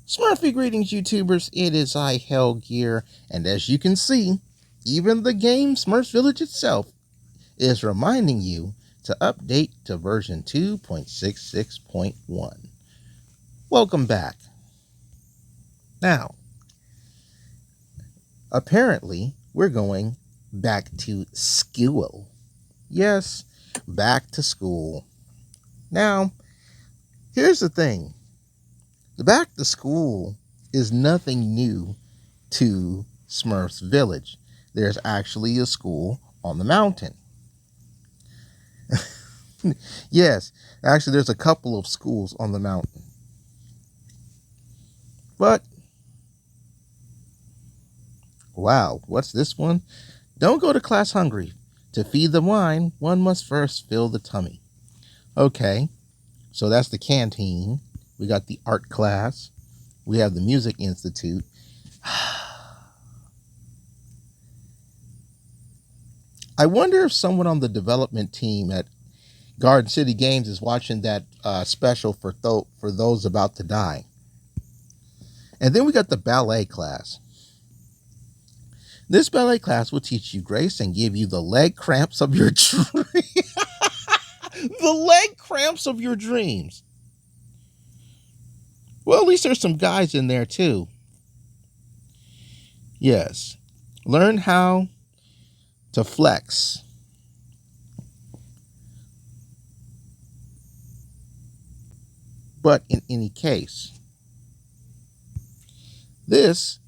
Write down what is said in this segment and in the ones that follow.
Smurfy greetings, YouTubers. It is I, Hellgear, and as you can see, even the game Smurfs Village itself is reminding you to update to version 2.66.1. Welcome back. Now, apparently, we're going back to school. Yes, back to school. Now, here's the thing. The back to school is nothing new to Smurfs Village. There's actually a school on the mountain. Yes, actually there's a couple of schools on the mountain. But, wow, what's this one? Don't go to class hungry. To feed the mind, one must first fill the tummy. Okay, so that's the canteen. We got the art class. We have the music institute. I wonder if someone on the development team at Garden City Games is watching that special for those about to die. And then we got the ballet class. This ballet class will teach you grace and give you the leg cramps of your dreams. The leg cramps of your dreams. Well, at least there's some guys in there too. Yes. Learn how to flex. But in any case, this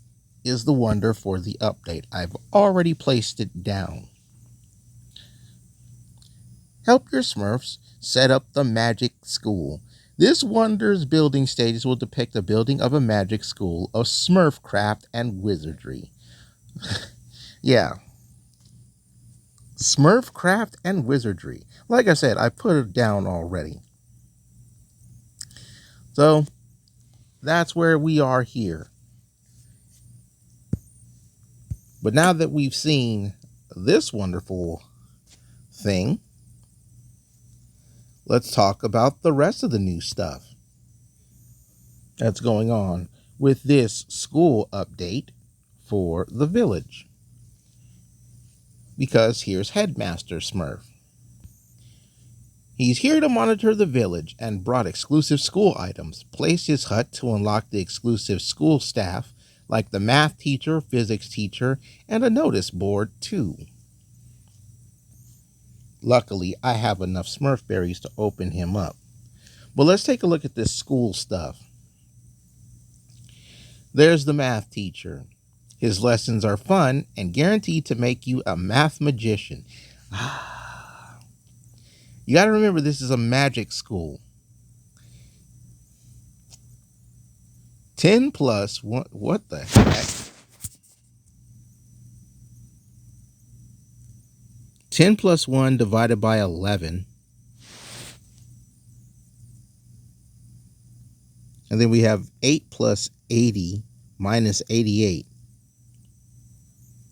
is the wonder for the update. I've already placed it down. Help your Smurfs set up the magic school. This wonders building stages will depict the building of a magic school of Smurfcraft and wizardry. Yeah. Smurfcraft and wizardry. Like I said, I put it down already. So, that's where we are here. But now that we've seen this wonderful thing, let's talk about the rest of the new stuff that's going on with this school update for the village. Because here's Headmaster Smurf. He's here to monitor the village and brought exclusive school items. Placed his hut to unlock the exclusive school staff, like the math teacher, physics teacher, and a notice board too. Luckily, I have enough Smurf berries to open him up. But let's take a look at this school stuff. There's the math teacher. His lessons are fun and guaranteed to make you a math magician. You got to remember, this is a magic school. 10 plus 1. What the heck? 10 plus 1 divided by 11. And then we have 8 plus 80 minus 88.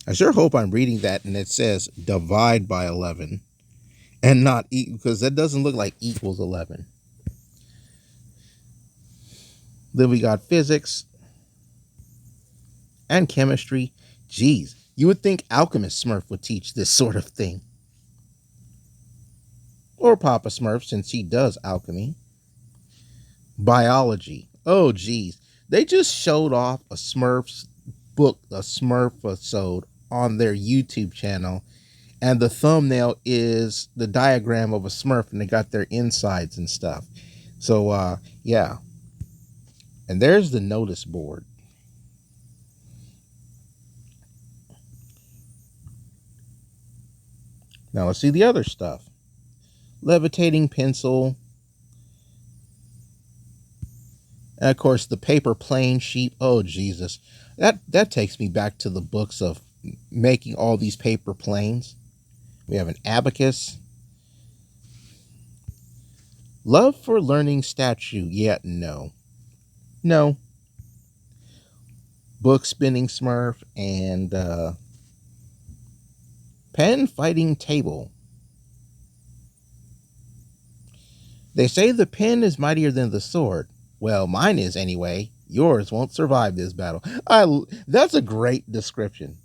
I sure hope I'm reading that and it says divide by 11 and not equal, because that doesn't look like equals 11. Then we got physics and chemistry. Geez, you would think Alchemist Smurf would teach this sort of thing. Or Papa Smurf, since he does alchemy. Biology. Oh, geez. They just showed off a Smurfs book, a Smurf episode on their YouTube channel. And the thumbnail is the diagram of a Smurf, and they got their insides and stuff. So, yeah. And there's the notice board. Now let's see the other stuff. Levitating pencil. And of course the paper plane sheet. Oh, Jesus. That takes me back to the books of making all these paper planes. We have an abacus. Love for learning statue. Yeah, no. No. Book spinning Smurf and pen fighting table. They say the pen is mightier than the sword. Well, mine is anyway. Yours won't survive this battle. That's a great description.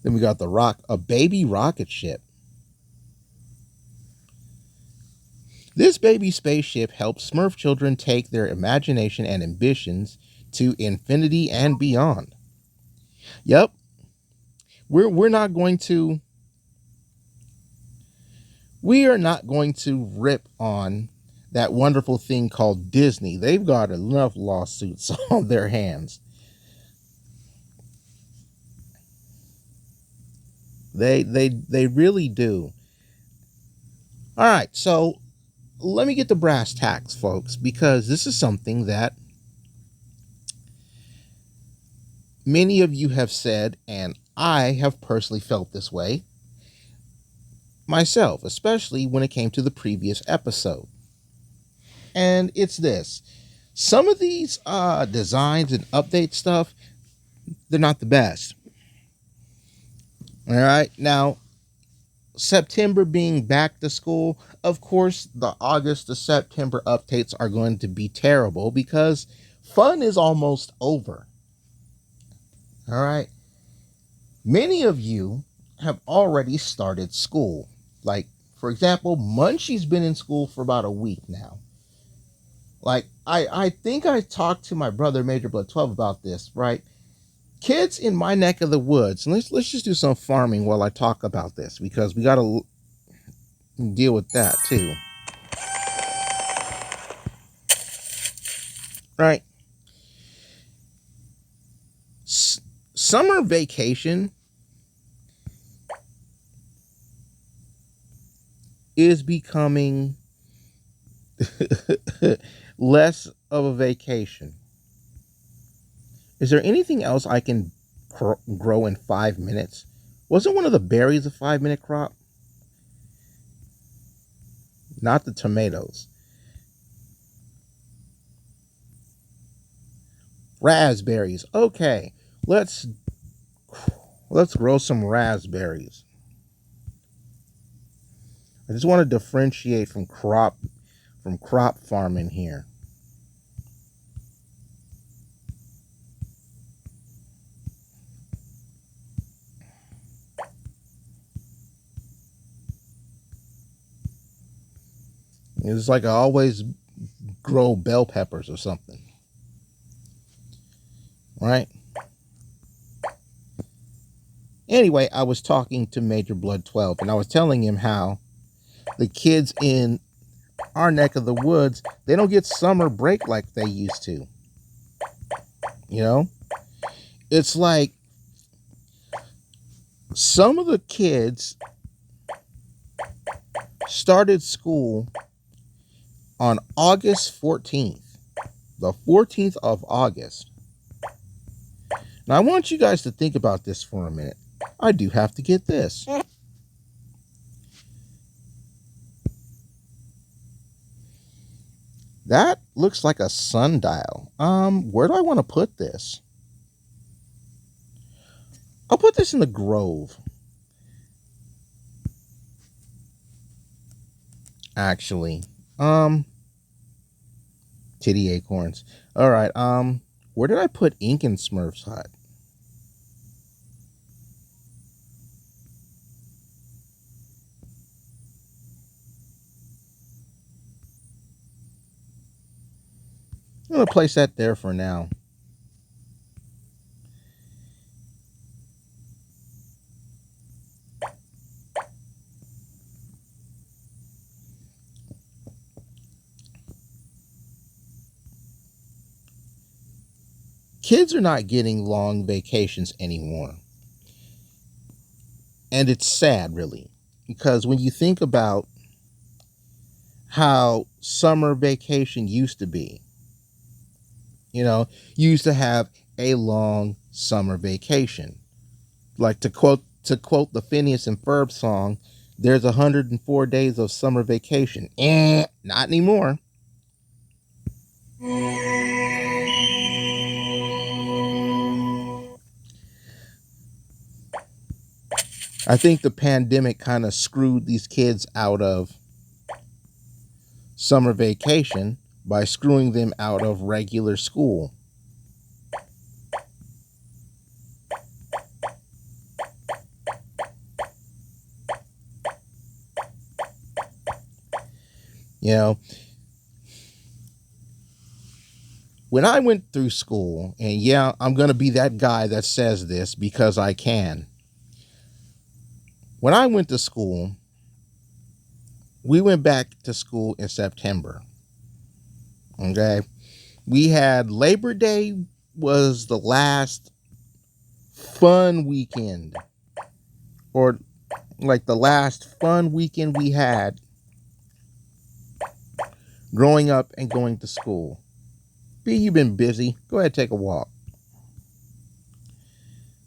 Then we got a baby rocket ship. This baby spaceship helps Smurf children take their imagination and ambitions to infinity and beyond. Yep, we're not going to we are not going to rip on that wonderful thing called Disney. They've got enough lawsuits on their hands. They really do. All right, so let me get the brass tacks, folks, because this is something that many of you have said, and I have personally felt this way myself, especially when it came to the previous episode. And it's this: some of these designs and update stuff, they're not the best. All right, now September being back to school, of course, the August to September updates are going to be terrible because fun is almost over. All right. Many of you have already started school. Like, for example, Munchie's been in school for about a week now. Like, I think I talked to my brother, Major Blood 12, about this, right? Kids in my neck of the woods, and let's just do some farming while I talk about this because we got to deal with that too. Right? Summer vacation is becoming less of a vacation. Is there anything else I can grow in 5 minutes? Wasn't one of the berries a 5 minute crop? Not the tomatoes. Raspberries. Okay, let's grow some raspberries. I just want to differentiate from crop farming here. It's like I always grow bell peppers or something. Right? Anyway, I was talking to Major Blood 12 and I was telling him how the kids in our neck of the woods, they don't get summer break like they used to. You know? It's like some of the kids started school on August 14th, the 14th of August. Now, I want you guys to think about this for a minute. I do have to get this. That looks like a sundial. Where do I want to put this? I'll put this in the grove. Actually, titty acorns. All right. Where did I put ink in Smurf's hut? I'm gonna place that there for now. Kids are not getting long vacations anymore. And it's sad, really, because when you think about how summer vacation used to be, you used to have a long summer vacation. Like to quote the Phineas and Ferb song, there's 104 days of summer vacation. Not anymore. I think the pandemic kind of screwed these kids out of summer vacation, by screwing them out of regular school. You know, when I went through school, and yeah, I'm going to be that guy that says this because I can. When I went to school, we went back to school in September. Okay. We had Labor Day was the last fun weekend, or like the last fun weekend we had growing up and going to school. B, you've been busy. Go ahead, take a walk.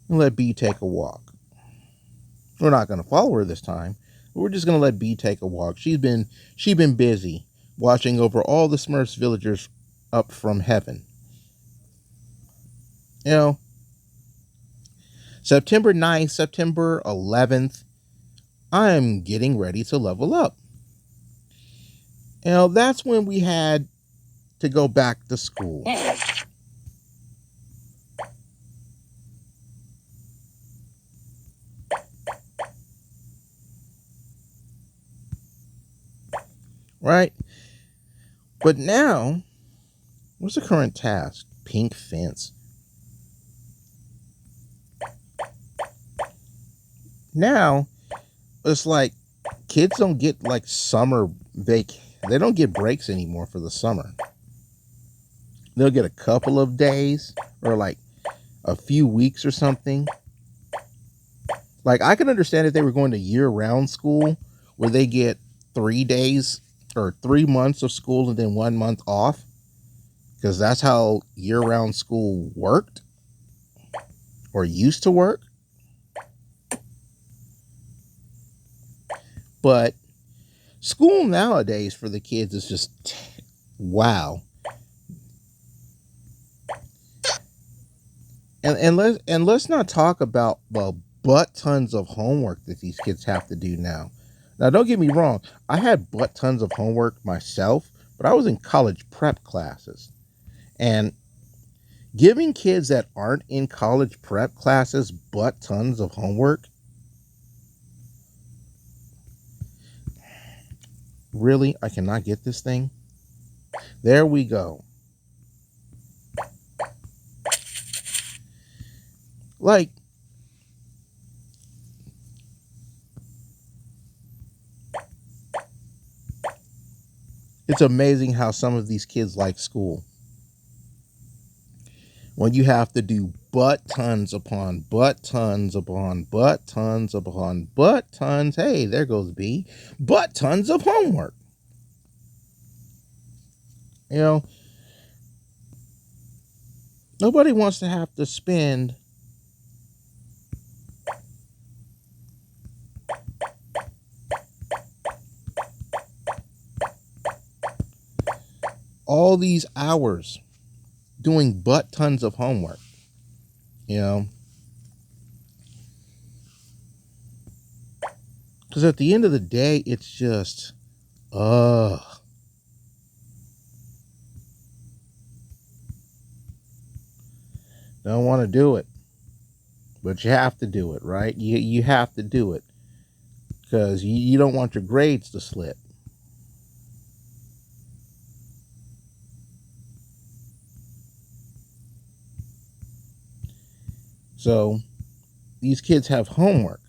And let B take a walk. We're not going to follow her this time. We're just going to let B take a walk. She's been busy watching over all the Smurfs villagers up from heaven. You know, September 9th, September 11th, I'm getting ready to level up. You know, that's when we had to go back to school. Right? But now, what's the current task? Pink fence. Now, it's like kids don't get like summer they don't get breaks anymore for the summer. They'll get a couple of days or like a few weeks or something. Like I can understand if they were going to year-round school where they get 3 days or 3 months of school and then 1 month off, because that's how year-round school worked or used to work. But school nowadays for the kids is just wow. And let's not talk about the butt tons of homework that these kids have to do now. Now, don't get me wrong, I had butt tons of homework myself, but I was in college prep classes. And giving kids that aren't in college prep classes butt tons of homework, really, I cannot get this thing. There we go. Like, it's amazing how some of these kids like school. When you have to do butt tons upon butt tons upon butt tons upon butt tons. Hey, there goes B. Butt tons of homework. You know, nobody wants to have to spend all these hours doing butt tons of homework. You know, because at the end of the day, it's just, ugh. Don't want to do it, but you have to do it, right? You have to do it because you don't want your grades to slip. So these kids have homework.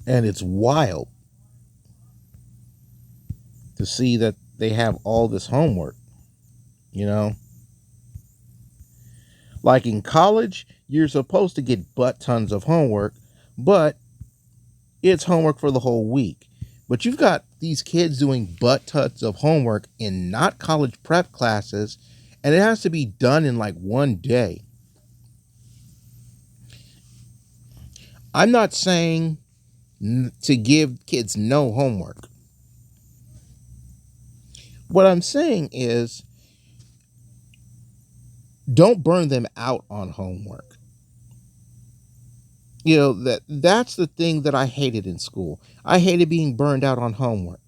And it's wild to see that they have all this homework, you know? Like in college, you're supposed to get butt tons of homework, but it's homework for the whole week. But you've got these kids doing butt tons of homework in not college prep classes, and it has to be done in like one day. I'm not saying to give kids no homework. What I'm saying is don't burn them out on homework. That's the thing that I hated in school. I hated being burned out on homework.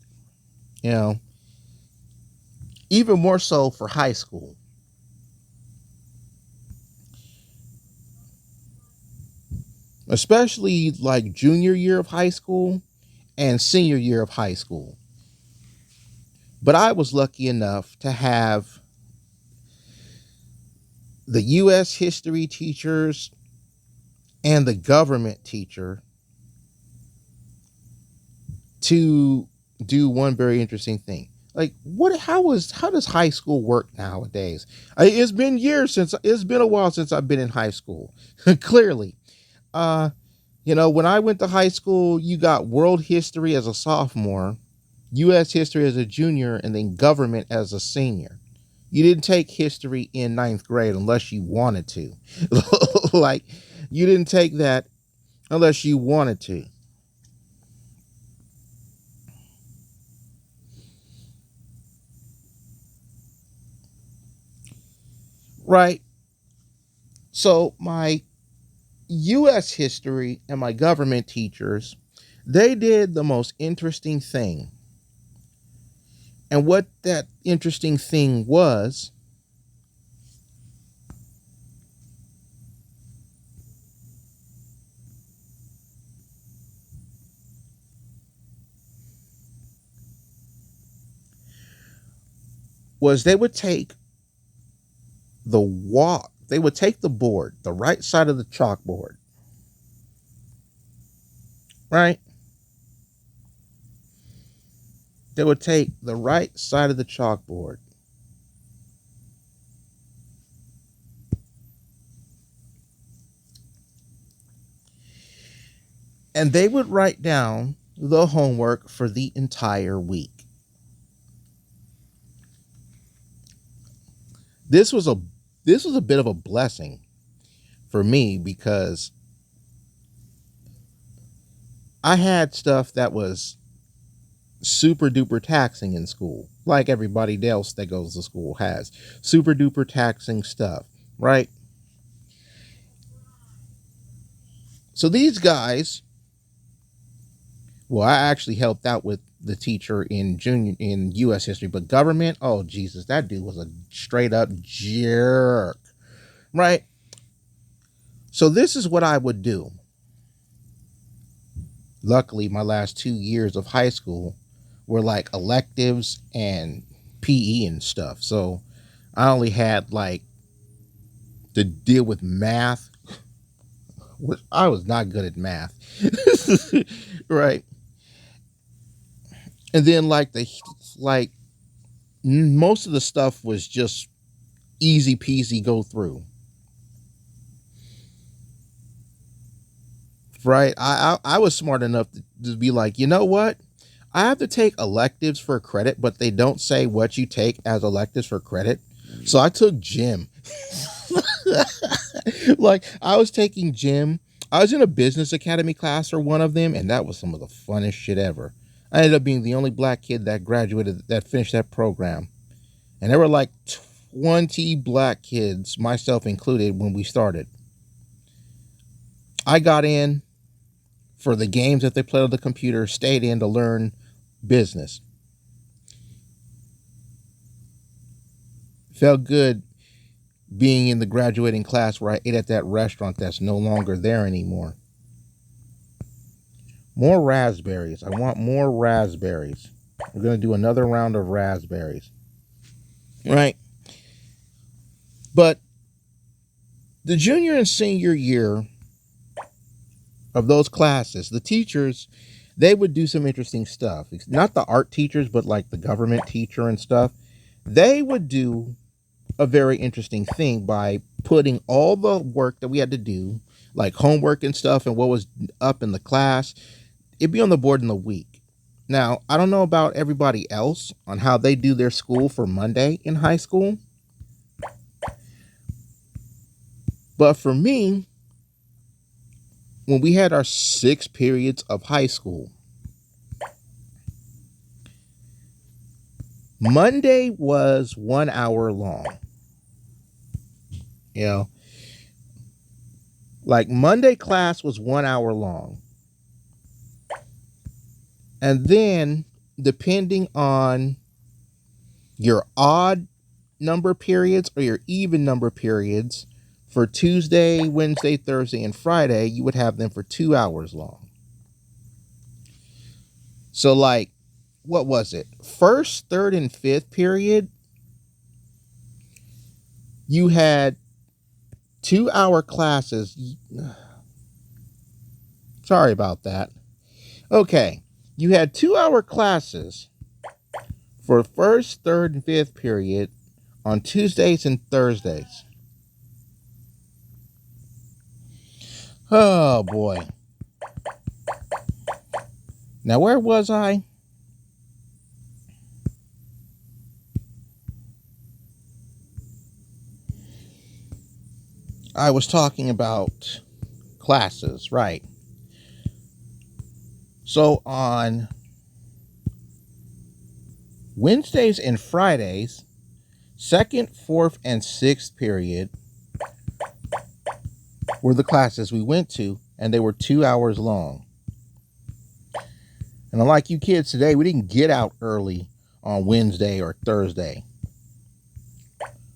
You know, even more so for high school. Especially like junior year of high school and senior year of high school. But I was lucky enough to have the US history teachers and the government teacher to do one very interesting thing. Like how does high school work nowadays? It's been a while since I've been in high school. Clearly. Uh when I went to high school, you got world history as a sophomore, US history as a junior, and then government as a senior. You didn't take history in ninth grade unless you wanted to. Like, you didn't take that unless you wanted to. Right? So, my US history and my government teachers, they did the most interesting thing. And what that interesting thing was they would take the board, the right side of the chalkboard, right? They would take the right side of the chalkboard and they would write down the homework for the entire week. This was a this was a bit of a blessing for me because I had stuff that was super duper taxing in school, like everybody else that goes to school has. Super duper taxing stuff, right? So these guys, well, I actually helped out with the teacher in US history, but government, oh Jesus, that dude was a straight up jerk, right? So this is what I would do. Luckily, my last 2 years of high school were like electives and PE and stuff. So I only had like to deal with math, which I was not good at math. Right. And then like most of the stuff was just easy peasy go through. Right. I was smart enough to be like, you know what? I have to take electives for credit, but they don't say what you take as electives for credit. So I took gym. Like I was taking gym. I was in a business academy class for one of them, and that was some of the funnest shit ever. I ended up being the only black kid that graduated that finished that program. And there were like 20 black kids, myself included, when we started. I got in for the games that they played on the computer, stayed in to learn business. Felt good being in the graduating class where I ate at that restaurant that's no longer there anymore. More raspberries. I want more raspberries. We're going to do another round of raspberries. Right? But the junior and senior year of those classes, the teachers, they would do some interesting stuff. Not the art teachers, but like the government teacher and stuff. They would do a very interesting thing by putting all the work that we had to do, like homework and stuff, and what was up in the class, it'd be on the board in the week. Now, I don't know about everybody else on how they do their school for Monday in high school, but for me, when we had our 6 periods of high school, Monday was 1 hour long. You know, Like Monday class was 1 hour long. And then, depending on your odd number periods or your even number periods, for Tuesday, Wednesday, Thursday, and Friday, you would have them for 2 hours long. So, like, what was it? First, third, and fifth period, you had 2 hour classes. Sorry about that. Okay, you had 2 hour classes for first, third, and fifth period on Tuesdays and Thursdays. Oh boy. Now, where was I? I was talking about classes, right? So on Wednesdays and Fridays, second, fourth, and sixth period were the classes we went to, and they were 2 hours long. And unlike you kids today, we didn't get out early on Wednesday or Thursday.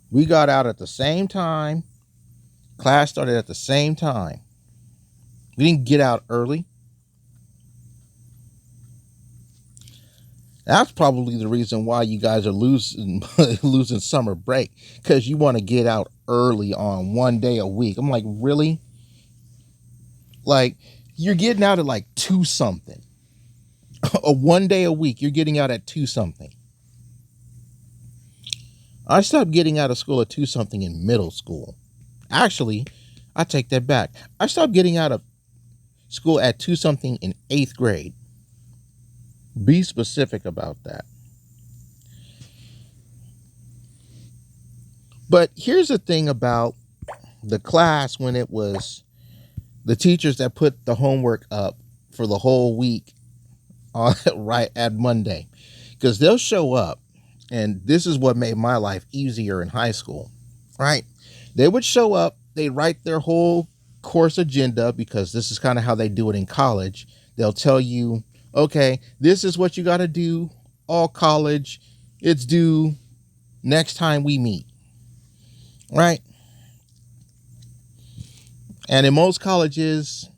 We got out at the same time. Class started at the same time. We didn't get out early. That's probably the reason why you guys are losing losing summer break, because you want to get out early on one day a week. I'm like, really? Like, you're getting out at like 2 something. A 1 day a week, you're getting out at 2 something. I stopped getting out of school at 2 something in middle school. Actually, I take that back. I stopped getting out of school at 2 something in 8th grade. Be specific about that. But here's the thing about the class when it was the teachers that put the homework up for the whole week on right at Monday. Because they'll show up, and this is what made my life easier in high school, right? They would show up, they write their whole course agenda, because this is kind of how they do it in college. They'll tell you, okay, this is what you got to do all college. It's due next time we meet, right? And in most colleges,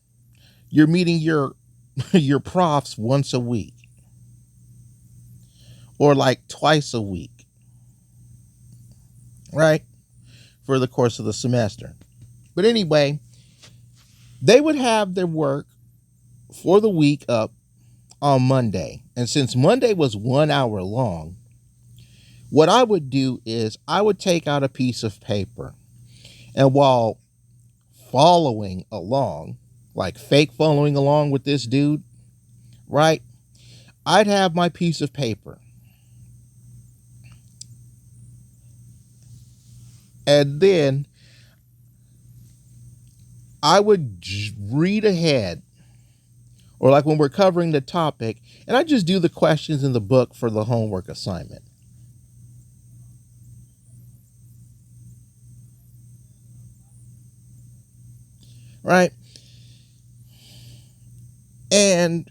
you're meeting your your profs once a week or like twice a week, right? For the course of the semester. But anyway, they would have their work for the week up on Monday. And since Monday was 1 hour long, what I would do is I would take out a piece of paper, and while following along, like fake following along with this dude, right? I'd have my piece of paper. And then I would read ahead, or like when we're covering the topic, and I just do the questions in the book for the homework assignment. Right? And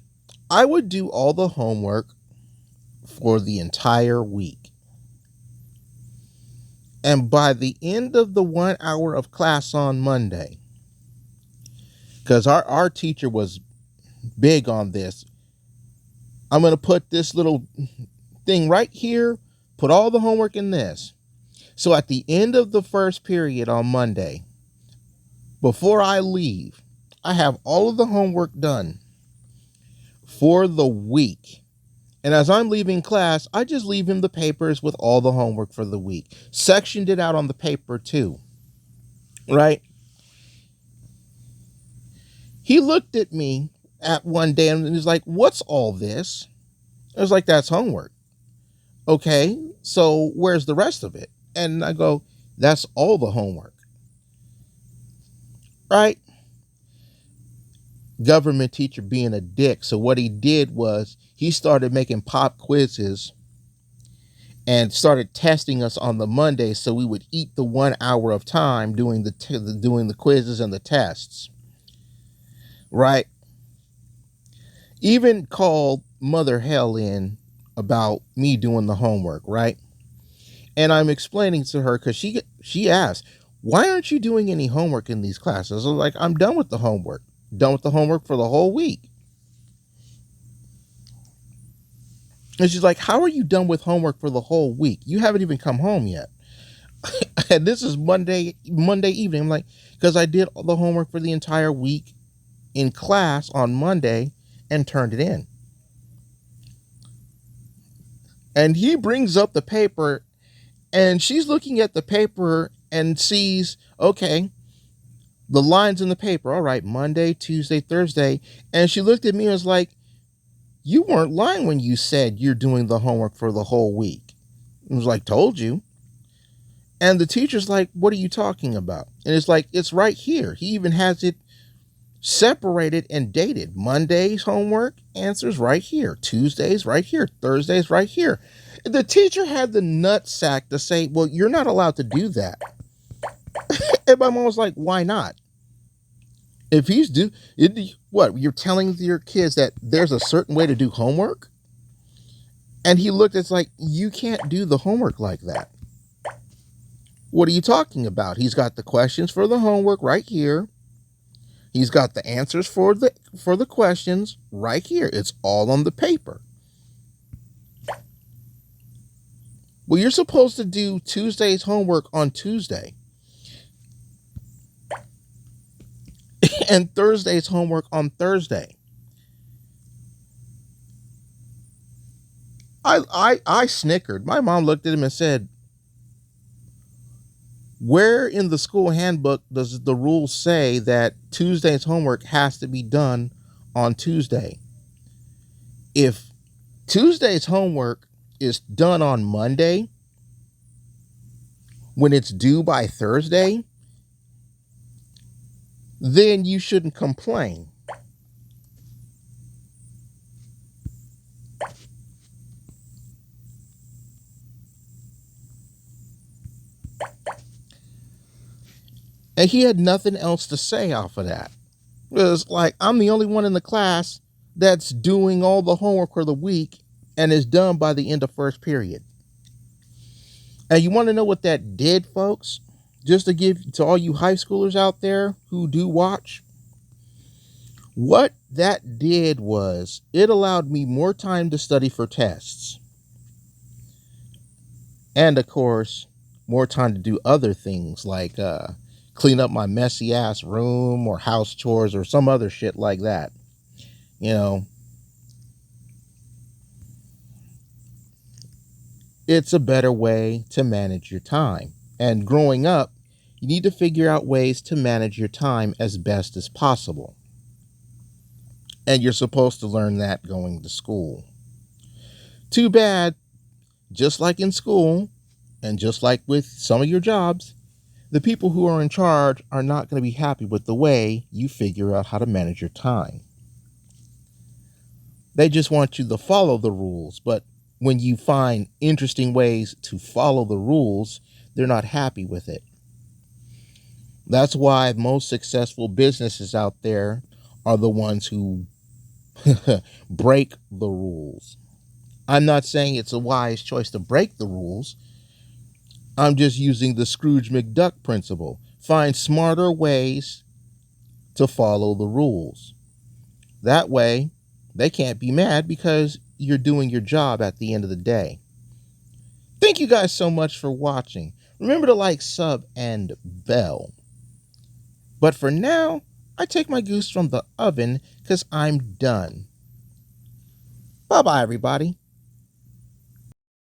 I would do all the homework for the entire week. And by the end of the 1 hour of class on Monday, because our teacher was big on this, I'm going to put this little thing right here, put all the homework in this. So at the end of the first period on Monday, before I leave, I have all of the homework done for the week. And as I'm leaving class, I just leave him the papers with all the homework for the week. Sectioned it out on the paper too. Right? He looked at me at one day and was like, "What's all this?" I was like, "That's homework." "Okay, so where's the rest of it?" And I go, "That's all the homework." Right? Government teacher being a dick. So what he did was he started making pop quizzes and started testing us on the Monday, so we would eat the 1 hour of time doing the quizzes and the tests. right? Even called Mother Hell in about me doing the homework, right? And I'm explaining to her because she asked, "Why aren't you doing any homework in these classes?" I was like, "I'm done with the homework. Done with the homework for the whole week." And she's like, "How are you done with homework for the whole week? You haven't even come home yet." And this is Monday evening. I'm like, "Because I did all the homework for the entire week in class on Monday and turned it in." And he brings up the paper, and she's looking at the paper and sees, okay, the lines in the paper. All right, Monday, Tuesday, Thursday. And she looked at me and was like, "You weren't lying when you said you're doing the homework for the whole week." I was like, "Told you." And the teacher's like, "What are you talking about?" And it's like, "It's right here." He even has it separated and dated. Monday's homework answers right here. Tuesday's right here. Thursday's right here. The teacher had the nutsack to say, "Well, you're not allowed to do that." And my mom was like, "Why not? If he's what, you're telling your kids that there's a certain way to do homework?" And he looked, it's like, "You can't do the homework like that. What are you talking about? He's got the questions for the homework right here. He's got the answers for the questions right here. It's all on the paper. Well, you're supposed to do Tuesday's homework on Tuesday and Thursday's homework on Thursday." I snickered. My mom looked at him and said, "Where in the school handbook does the rule say that Tuesday's homework has to be done on Tuesday? If Tuesday's homework is done on Monday when it's due by Thursday, then you shouldn't complain." And he had nothing else to say off of that. It was like, I'm the only one in the class that's doing all the homework for the week and is done by the end of first period. And you want to know what that did, folks? Just to give to all you high schoolers out there who do watch, what that did was it allowed me more time to study for tests. And of course, more time to do other things like clean up my messy ass room or house chores or some other shit like that. You know, it's a better way to manage your time. And growing up, you need to figure out ways to manage your time as best as possible. And you're supposed to learn that going to school. Too bad, just like in school, and just like with some of your jobs, the people who are in charge are not going to be happy with the way you figure out how to manage your time. They just want you to follow the rules, but when you find interesting ways to follow the rules, they're not happy with it. That's why most successful businesses out there are the ones who break the rules. I'm not saying it's a wise choice to break the rules. I'm just using the Scrooge McDuck principle. Find smarter ways to follow the rules. That way, they can't be mad because you're doing your job at the end of the day. Thank you guys so much for watching. Remember to like, sub, and bell. But for now, I take my goose from the oven because I'm done. Bye bye, everybody.